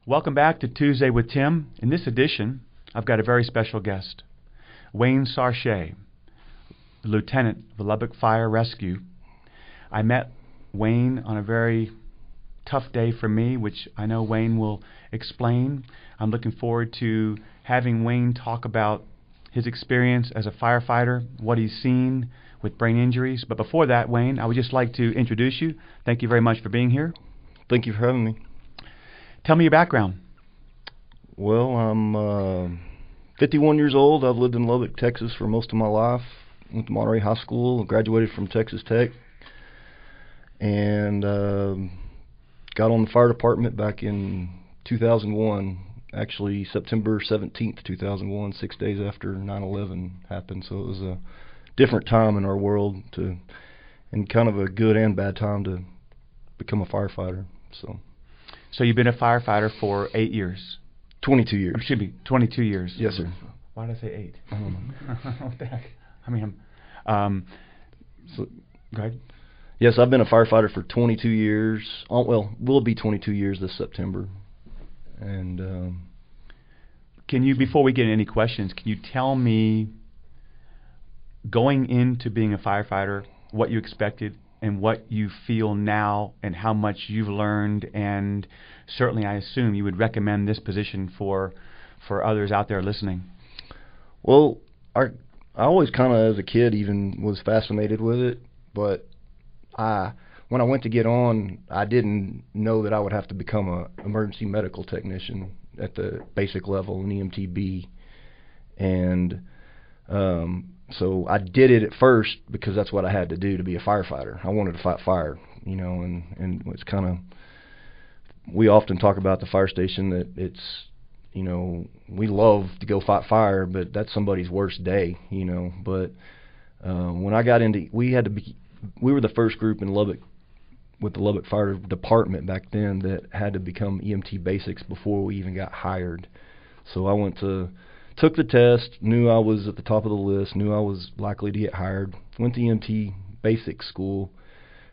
Welcome back to Tuesday with Tim. In this edition, I've got a very special guest, Wayne Sarchet, Lieutenant of the Lubbock Fire Rescue. I met Wayne on a very tough day for me, which I know Wayne will explain. I'm looking forward to having Wayne talk about his experience as a firefighter, what he's seen with brain injuries. But before that, Wayne, I would just like to introduce you. Thank you very much for being here. Thank you for having me. Tell me your background. Well, I'm 51 years old. I've lived in Lubbock, Texas for most of my life. Went to Monterey High School, graduated from Texas Tech, and got on the fire department back in 2001, actually September 17th, 2001, 6 days after 9/11 happened. So it was a different time in our world, and kind of a good and bad time to become a firefighter. So you've been a firefighter for 8 years? 22 years. Excuse me, 22 years. Yes, sir. Why did I say 8? I don't know. What the heck? I mean, so, go ahead. Yes, I've been a firefighter for 22 years. Well, we'll be 22 years this September. And can you, before we get into any questions, can you tell me, going into being a firefighter, what you expected and what you feel now and how much you've learned, and certainly I assume you would recommend this position for others out there listening? Well, I always kind of, as a kid, even was fascinated with it, but when I went to get on, I didn't know that I would have to become a emergency medical technician at the basic level, an EMTB, and so I did it at first because that's what I had to do to be a firefighter. I wanted to fight fire, and it's kind of, we often talk about the fire station that it's, we love to go fight fire, but that's somebody's worst day, but when I got into, we were the first group in Lubbock with the Lubbock Fire Department back then that had to become EMT basics before we even got hired. So I took the test, knew I was at the top of the list, knew I was likely to get hired, went to EMT basic school,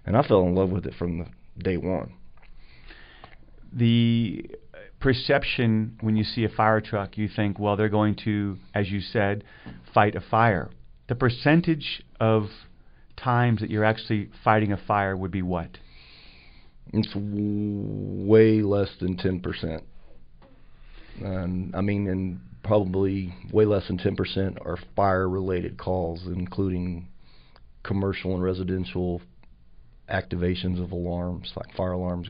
and I fell in love with it from the day one. The perception when you see a fire truck, you think, well, they're going to, as you said, fight a fire. The percentage of times that you're actually fighting a fire would be what? It's way less than 10%. And probably way less than 10% are fire-related calls, including commercial and residential activations of alarms, like fire alarms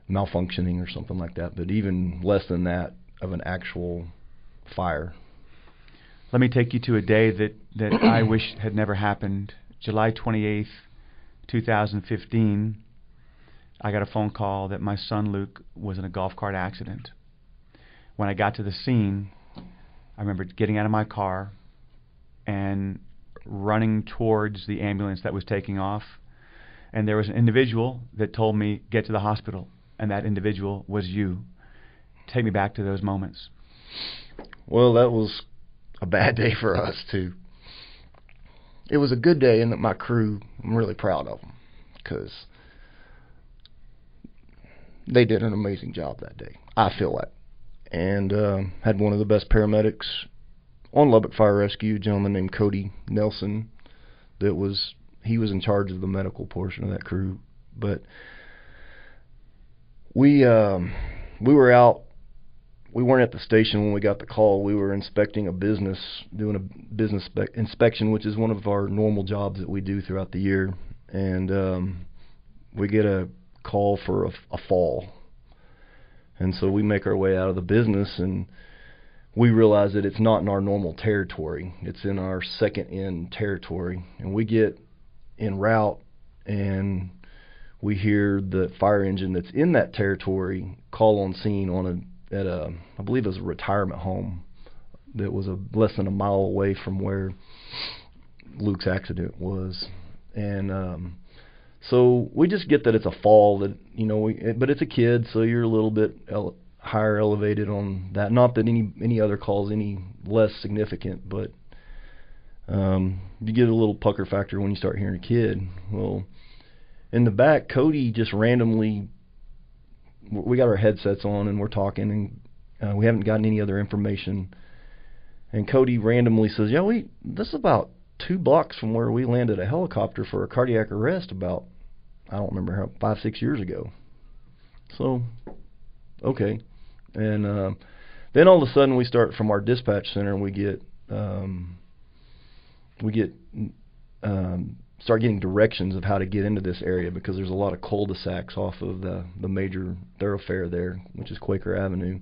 malfunctioning or something like that, but even less than that of an actual fire. Let me take you to a day that I wish had never happened. July 28th, 2015, I got a phone call that my son Luke was in a golf cart accident. When I got to the scene, I remember getting out of my car and running towards the ambulance that was taking off, and there was an individual that told me, get to the hospital, and that individual was you. Take me back to those moments. Well, that was a bad day for us, too. It was a good day in that my crew, I'm really proud of them, because they did an amazing job that day, I feel like. And had one of the best paramedics on Lubbock Fire Rescue, a gentleman named Cody Nelson, he was in charge of the medical portion of that crew. But we were out. We weren't at the station when we got the call. We were inspecting a business, doing a business inspection, which is one of our normal jobs that we do throughout the year. And we get a call for a fall. And so we make our way out of the business, and we realize that it's not in our normal territory. It's in our second in territory. And we get en route, and we hear the fire engine that's in that territory call on scene at I believe it was a retirement home that was less than a mile away from where Luke's accident was. And so we just get that it's a fall, that but it's a kid, so you're a little bit higher elevated on that. Not that any other call's any less significant, but you get a little pucker factor when you start hearing a kid. Well, in the back, Cody just randomly we got our headsets on and we're talking, and we haven't gotten any other information. And Cody randomly says, "Yeah, this is about 2 blocks from where we landed a helicopter for a cardiac arrest about, I don't remember how, 5-6 years ago." So, okay. And then all of a sudden we start from our dispatch center, and we start getting directions of how to get into this area, because there's a lot of cul-de-sacs off of the major thoroughfare there, which is Quaker Avenue.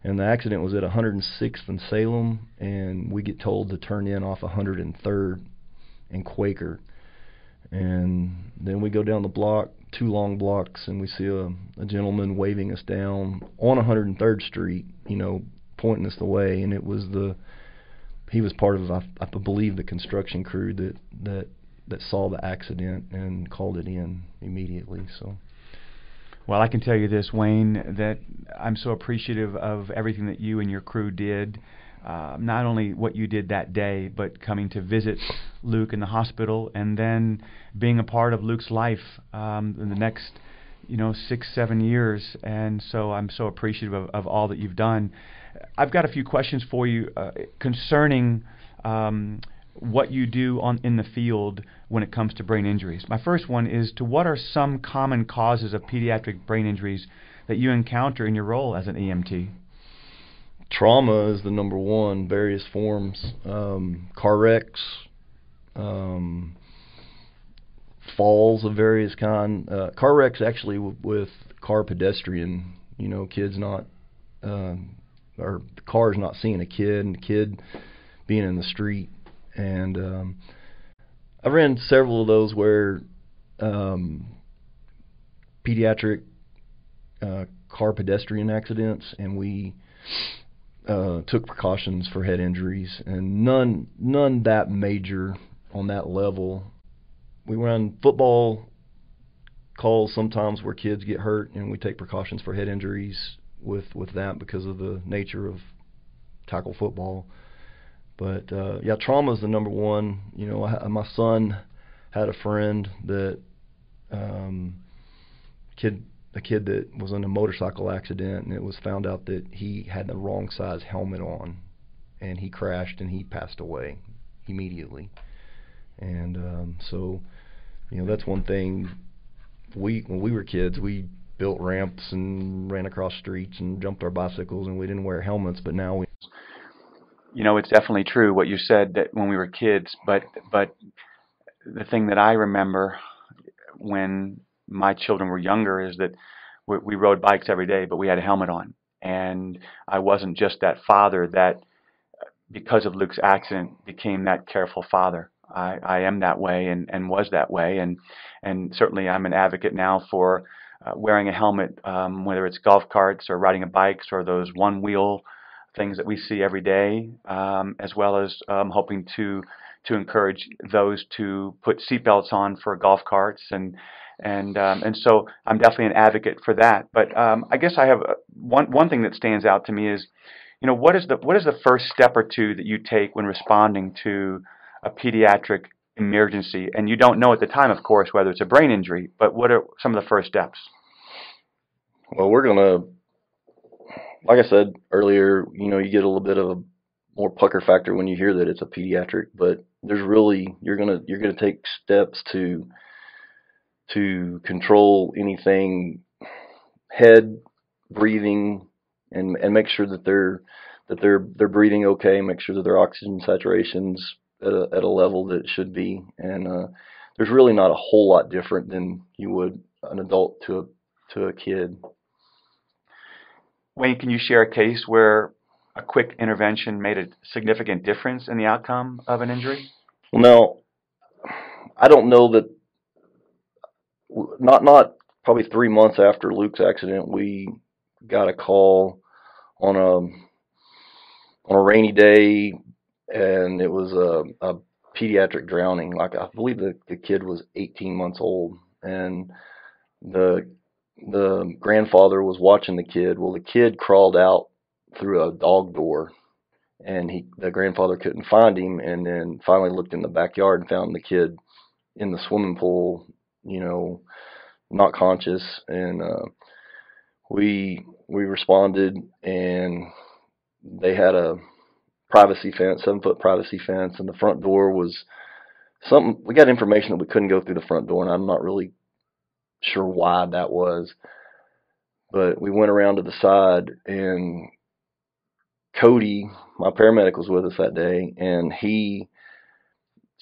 And the accident was at 106th and Salem, and we get told to turn in off 103rd and Quaker. And then we go down the block, 2 long blocks, and we see a gentleman waving us down on 103rd Street, pointing us the way. And he was part of, I believe, the construction crew that saw the accident and called it in immediately. So. Well, I can tell you this, Wayne, that I'm so appreciative of everything that you and your crew did. Not only what you did that day, but coming to visit Luke in the hospital, and then being a part of Luke's life in the next, 6-7 years. And so I'm so appreciative of all that you've done. I've got a few questions for you concerning what you do in the field when it comes to brain injuries. My first one is, what are some common causes of pediatric brain injuries that you encounter in your role as an EMT? Trauma is the number one, various forms. Car wrecks, falls of various kind. Car wrecks actually with car pedestrian, kids not, or cars not seeing a kid, and the kid being in the street. And I've ran several of those where pediatric car pedestrian accidents, and we took precautions for head injuries, and none that major on that level. We run football calls sometimes where kids get hurt, and we take precautions for head injuries with that because of the nature of tackle football. But yeah, trauma is the number one. My son had a friend that a kid that was in a motorcycle accident, and it was found out that he had the wrong size helmet on, and he crashed and he passed away immediately. And so, that's one thing. When we were kids, we built ramps and ran across streets and jumped our bicycles, and we didn't wear helmets. But now we. It's definitely true what you said, that when we were kids, but the thing that I remember when my children were younger is that we rode bikes every day, but we had a helmet on. And I wasn't just that father that, because of Luke's accident, became that careful father. I am that way and was that way. And certainly I'm an advocate now for wearing a helmet, whether it's golf carts or riding a bikes or those one-wheel things that we see every day, as well as hoping to encourage those to put seatbelts on for golf carts, and so I'm definitely an advocate for that. But I guess I have one thing that stands out to me is, what is the first step or two that you take when responding to a pediatric emergency? And you don't know at the time, of course, whether it's a brain injury, but what are some of the first steps? Well, we're gonna, like I said earlier, you get a little bit of a more pucker factor when you hear that it's a pediatric, but there's really, you're gonna take steps to control anything, head, breathing, and make sure that they're breathing okay, make sure that their oxygen saturation's at a level that it should be. And there's really not a whole lot different than you would an adult to a kid. Wayne, can you share a case where a quick intervention made a significant difference in the outcome of an injury? Well, now, I don't know that. Not probably 3 months after Luke's accident, we got a call on a rainy day, and it was a pediatric drowning. Like, I believe the kid was 18 months old, and the grandfather was watching the kid. Well, the kid crawled out through a dog door, and the grandfather couldn't find him, and then finally looked in the backyard and found the kid in the swimming pool, not conscious. And we responded, and they had a privacy fence, 7-foot privacy fence, and the front door was something. We got information that we couldn't go through the front door, and I'm not really sure why that was. But we went around to the side, and Cody, my paramedic, was with us that day, and he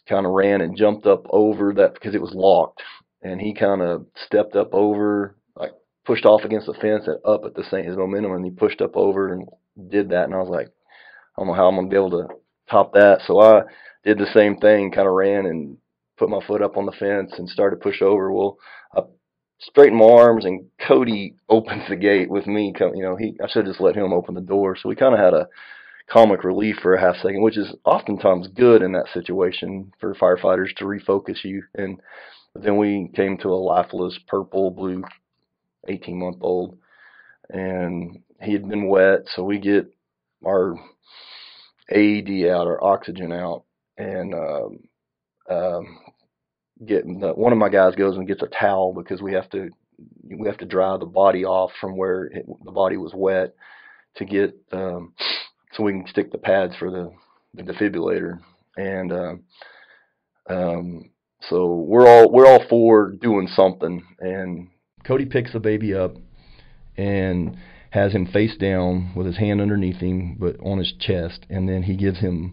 kind of ran and jumped up over that because it was locked, and he kind of stepped up over, like pushed off against the fence and up at the same his momentum, and he pushed up over and did that, and I was like, I don't know how I'm gonna be able to top that, so I did the same thing, kind of ran and put my foot up on the fence and started to push over. Well, I straightened my arms, and Cody opens the gate with me. I should have just let him open the door. So we kind of had a comic relief for a half second, which is oftentimes good in that situation for firefighters to refocus you. And then we came to a lifeless purple blue 18-month-old, and he had been wet. So we get our AED out, our oxygen out, and one of my guys goes and gets a towel because we have to dry the body off from where the body was wet to get so we can stick the pads for the defibrillator. And so we're all for doing something. And Cody picks the baby up and has him face down with his hand underneath him, but on his chest, and then he gives him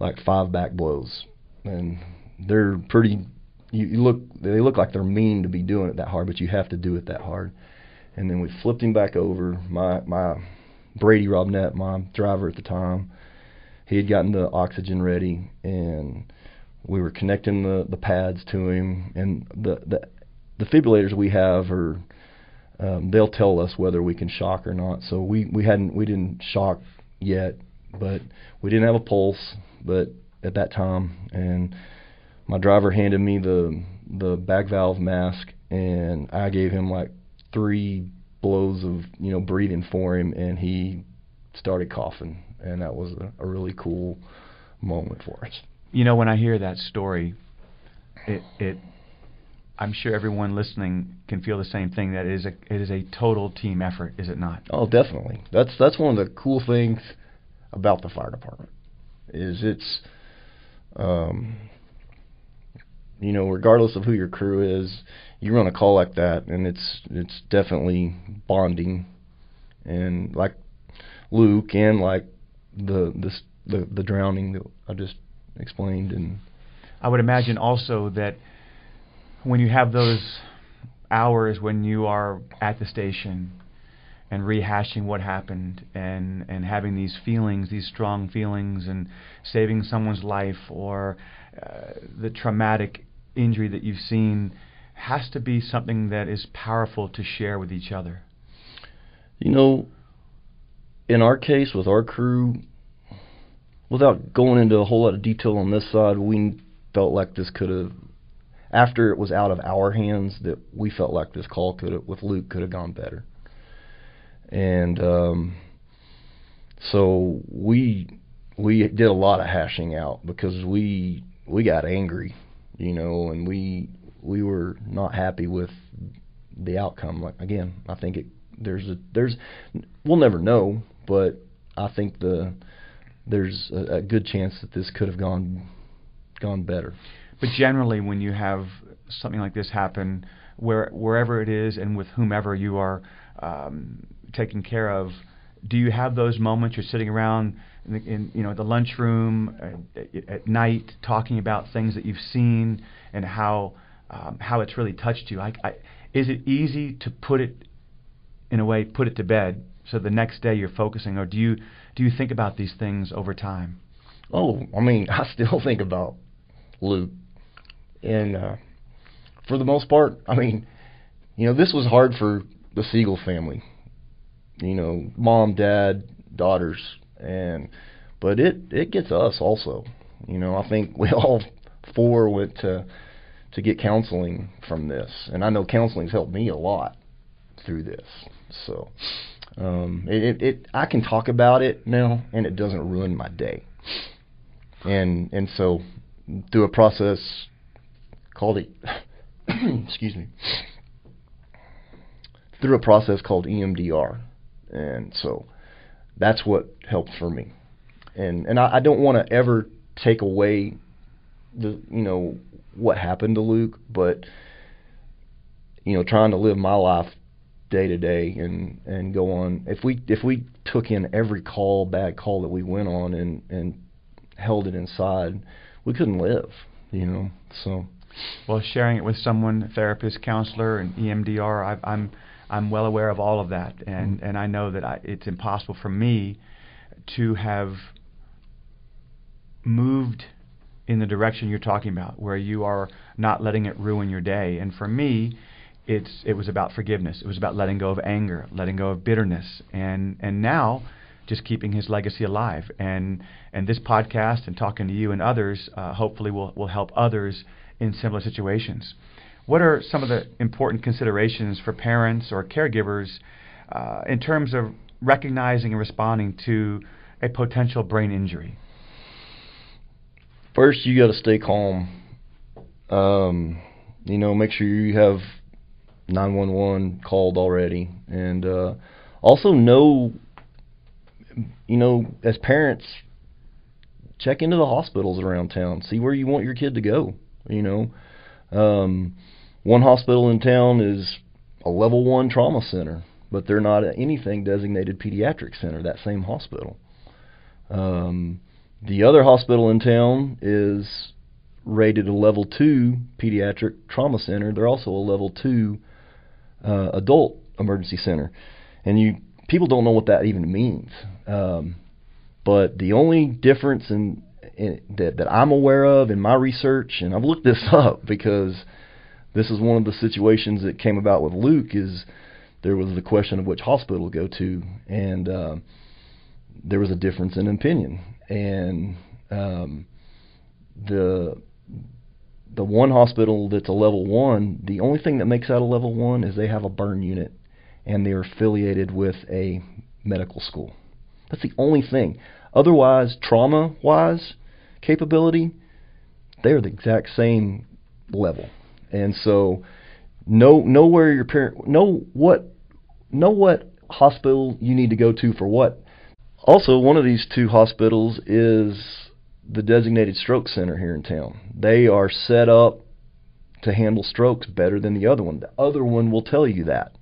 like 5 back blows, and they're pretty. They look like they're mean to be doing it that hard, but you have to do it that hard. And then we flipped him back over. My Brady Robnett, my driver at the time, he had gotten the oxygen ready, and we were connecting the pads to him. And the defibrillators we have are they'll tell us whether we can shock or not. So we didn't shock yet, but we didn't have a pulse. But at that time, and my driver handed me the bag valve mask, and I gave him like 3 blows of breathing for him, and he started coughing, and that was a really cool moment for us. When I hear that story, I'm sure everyone listening can feel the same thing, that it is a total team effort, is it not? Oh, definitely. That's one of the cool things about the fire department is it's regardless of who your crew is, you run a call like that, and it's definitely bonding. And like Luke, and like the drowning that I just explained. And I would imagine also that when you have those hours when you are at the station and rehashing what happened and having these feelings, these strong feelings, and saving someone's life, or the traumatic injury that you've seen, has to be something that is powerful to share with each other. In our case with our crew, without going into a whole lot of detail on this side, we felt like this could have, after it was out of our hands, that we felt like this call with Luke could have gone better. And so we did a lot of hashing out because we got angry, and we were not happy with the outcome. Like, again, I think we'll never know, but I think there's a good chance that this could have gone better. But generally, when you have something like this happen, wherever it is and with whomever you are taking care of, do you have those moments you're sitting around in the lunchroom at night talking about things that you've seen and how it's really touched you? Is it easy to put it to bed so the next day you're focusing, or do you think about these things over time? Oh, I still think about Luke, and for the most part, this was hard for the Siegel family. Mom, dad, daughters, but it gets us also. I think we all 4 went to get counseling from this, and I know counseling's helped me a lot through this. So I can talk about it now, and it doesn't ruin my day. And so through a process called excuse me, through a process called EMDR, and so that's what helped for me. And I don't want to ever take away what happened to Luke, but trying to live my life day to day and go on. If we took in every bad call that we went on and held it inside, we couldn't live. So. Well, sharing it with someone, therapist, counselor, and EMDR, I'm well aware of all of that, and I know that it's impossible for me to have moved in the direction you're talking about, where you are not letting it ruin your day. And for me, it was about forgiveness. It was about letting go of anger, letting go of bitterness, and now just keeping his legacy alive. And this podcast and talking to you and others hopefully will help others in similar situations. What are some of the important considerations for parents or caregivers in terms of recognizing and responding to a potential brain injury? First, you got to stay calm. Make sure you have 911 called already, and also know, as parents, check into the hospitals around town. See where you want your kid to go. One hospital in town is a level 1 trauma center, but they're not anything designated pediatric center, that same hospital. The other hospital in town is rated a level 2 pediatric trauma center. They're also a level 2 adult emergency center. And people don't know what that even means. But the only difference that I'm aware of in my research, and I've looked this up because this is one of the situations that came about with Luke, is there was the question of which hospital to go to, and there was a difference in opinion. And the one hospital that's a level 1, the only thing that makes that a level 1 is they have a burn unit and they're affiliated with a medical school. That's the only thing. Otherwise, trauma-wise capability, they're the exact same level. And so know where your parent, know what hospital you need to go to for what. Also, one of these 2 hospitals is the designated stroke center here in town. They are set up to handle strokes better than the other one. The other one will tell you that.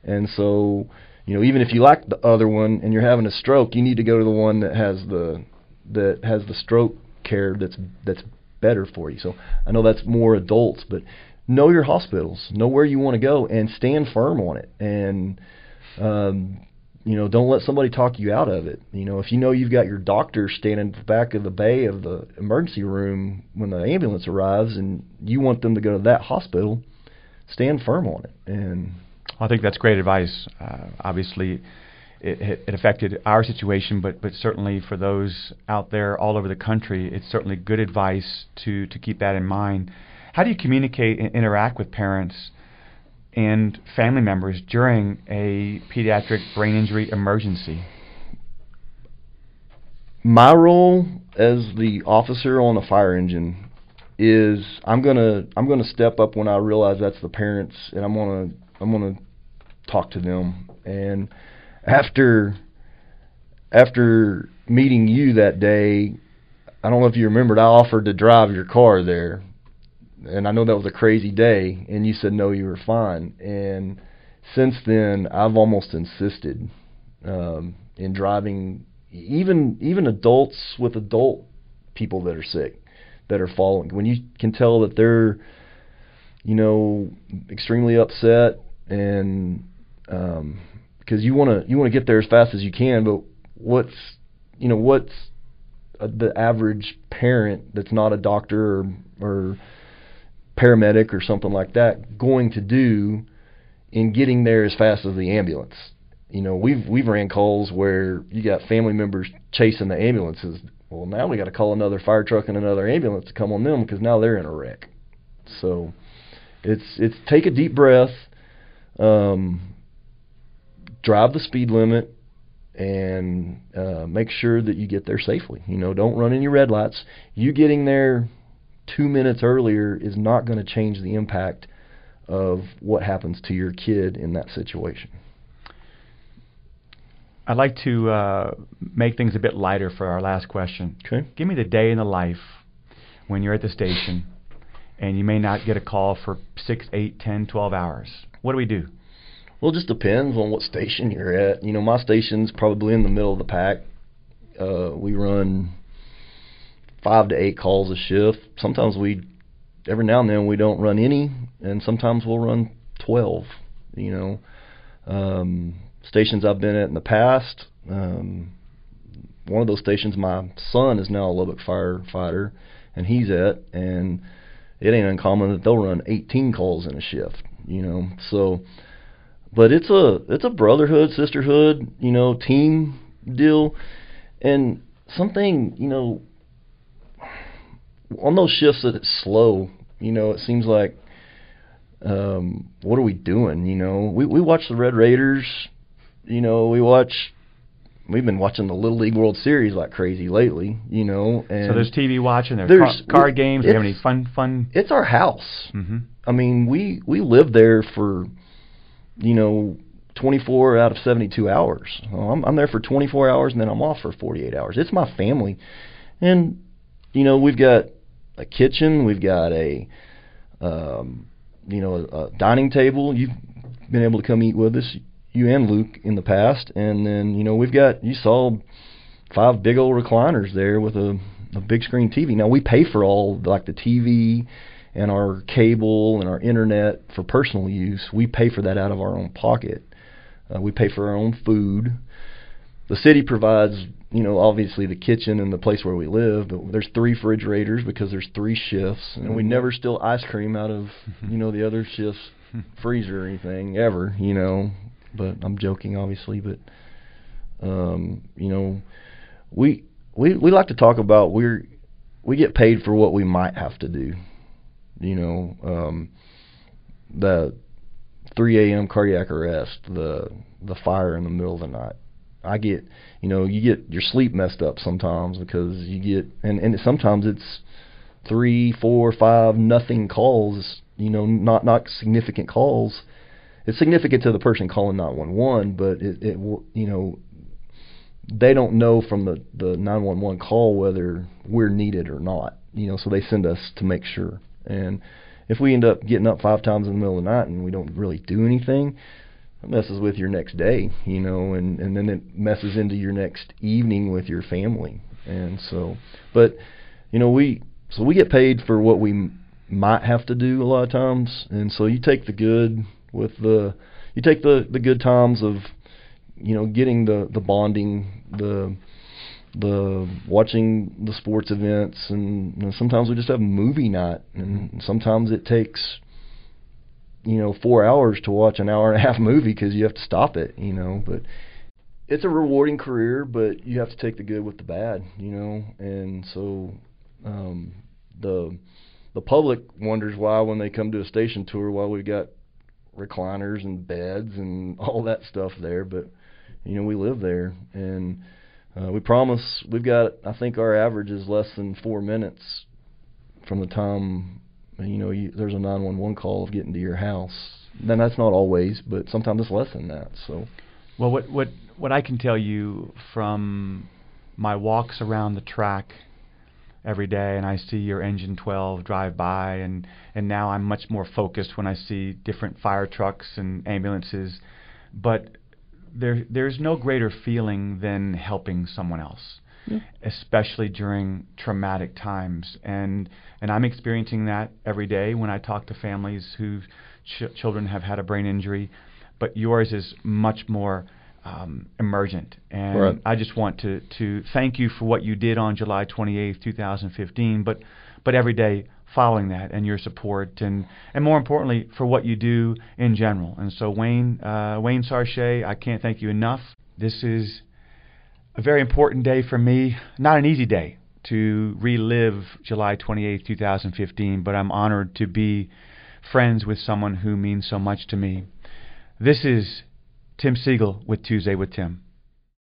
And so, even if you like the other one and you're having a stroke, you need to go to the one that has the stroke care that's better for you. So I know that's more adults, but know your hospitals, know where you want to go, and stand firm on it. And don't let somebody talk you out of it. If you've got your doctor standing at the back of the bay of the emergency room when the ambulance arrives and you want them to go to that hospital, stand firm on it. And I think that's great advice. Obviously, it affected our situation, but certainly for those out there all over the country, it's certainly good advice to keep that in mind. How do you communicate and interact with parents and family members during a pediatric brain injury emergency? My role as the officer on the fire engine is I'm gonna step up when I realize that's the parents, and I'm gonna talk to them. And after meeting you that day, I don't know if you remembered, I offered to drive your car there. And I know that was a crazy day, and you said no, you were fine. And since then, I've almost insisted in driving, even adults with adult people that are sick, that are following. When you can tell that they're, extremely upset, and because you want to get there as fast as you can, but what's the average parent that's not a doctor or paramedic or something like that going to do in getting there as fast as the ambulance? We've ran calls where you got family members chasing the ambulances. Well, now we got to call another fire truck and another ambulance to come on them because now they're in a wreck. So it's take a deep breath, drive the speed limit, and make sure that you get there safely. Don't run any red lights. You getting there 2 minutes earlier is not going to change the impact of what happens to your kid in that situation. I'd like to make things a bit lighter for our last question. Okay. Give me the day in the life when you're at the station and you may not get a call for 6, 8, 10, 12 hours. What do we do? Well, it just depends on what station you're at. You know, my station's probably in the middle of the pack. We run 5 to 8 calls a shift. Sometimes every now and then we don't run any, and sometimes we'll run 12, you know. Stations I've been at in the past, one of those stations my son is now a Lubbock firefighter, and he's at, and it ain't uncommon that they'll run 18 calls in a shift, you know. So, but it's a brotherhood, sisterhood, you know, team deal, and something, you know, on those shifts that it's slow, you know, it seems like, what are we doing, you know? We watch the Red Raiders, you know, we've been watching the Little League World Series like crazy lately, you know. And so there's TV watching, there's card games, do you have any fun? It's our house. Mm-hmm. I mean, we live there for, you know, 24 out of 72 hours. I'm there for 24 hours and then I'm off for 48 hours. It's my family. And, you know, we've got a kitchen, we've got a, you know, a dining table. You've been able to come eat with us, you and Luke, in the past. And then, you know, you saw 5 big old recliners there with a big screen TV. Now, we pay for all, like the TV and our cable and our internet for personal use. We pay for that out of our own pocket. We pay for our own food. The city provides, you know, obviously the kitchen and the place where we live, but there's 3 refrigerators because there's 3 shifts, and we never steal ice cream out of, you know, the other shift's freezer or anything, ever, you know. But I'm joking, obviously, but, you know, we like to talk about we get paid for what we might have to do, you know, the 3 a.m. cardiac arrest, the fire in the middle of the night. You get your sleep messed up sometimes because you get, and sometimes it's 3, 4, 5 nothing calls, you know, not significant calls. It's significant to the person calling 911, but it you know, they don't know from the 911 call whether we're needed or not, you know, so they send us to make sure. And if we end up getting up 5 times in the middle of the night and we don't really do anything, it messes with your next day, you know, and then it messes into your next evening with your family. And so, but, you know, we get paid for what we might have to do a lot of times. And so you take the good with you take the good times of, you know, getting the bonding, the watching the sports events, and, you know, sometimes we just have movie night, and sometimes it takes, you know, 4 hours to watch an hour and a half movie because you have to stop it, you know. But it's a rewarding career, but you have to take the good with the bad, you know. And so the public wonders why, when they come to a station tour, why we got recliners and beds and all that stuff there. But, you know, we live there, and we promise we've got, I think our average is less than 4 minutes from the time, you know, there's a 911 call of getting to your house. Then that's not always, but sometimes it's less than that. So, well, what I can tell you from my walks around the track every day, and I see your engine 12 drive by, and now I'm much more focused when I see different fire trucks and ambulances. But there's no greater feeling than helping someone else. Yeah. Especially during traumatic times, and I'm experiencing that every day when I talk to families whose children have had a brain injury, but yours is much more emergent. And right. I just want to thank you for what you did on July 28th, 2015, but every day following that, and your support, and more importantly, for what you do in general. And so Wayne Sarchet, I can't thank you enough. This is a very important day for me, not an easy day to relive July 28, 2015, but I'm honored to be friends with someone who means so much to me. This is Tim Siegel with Tuesday with Tim.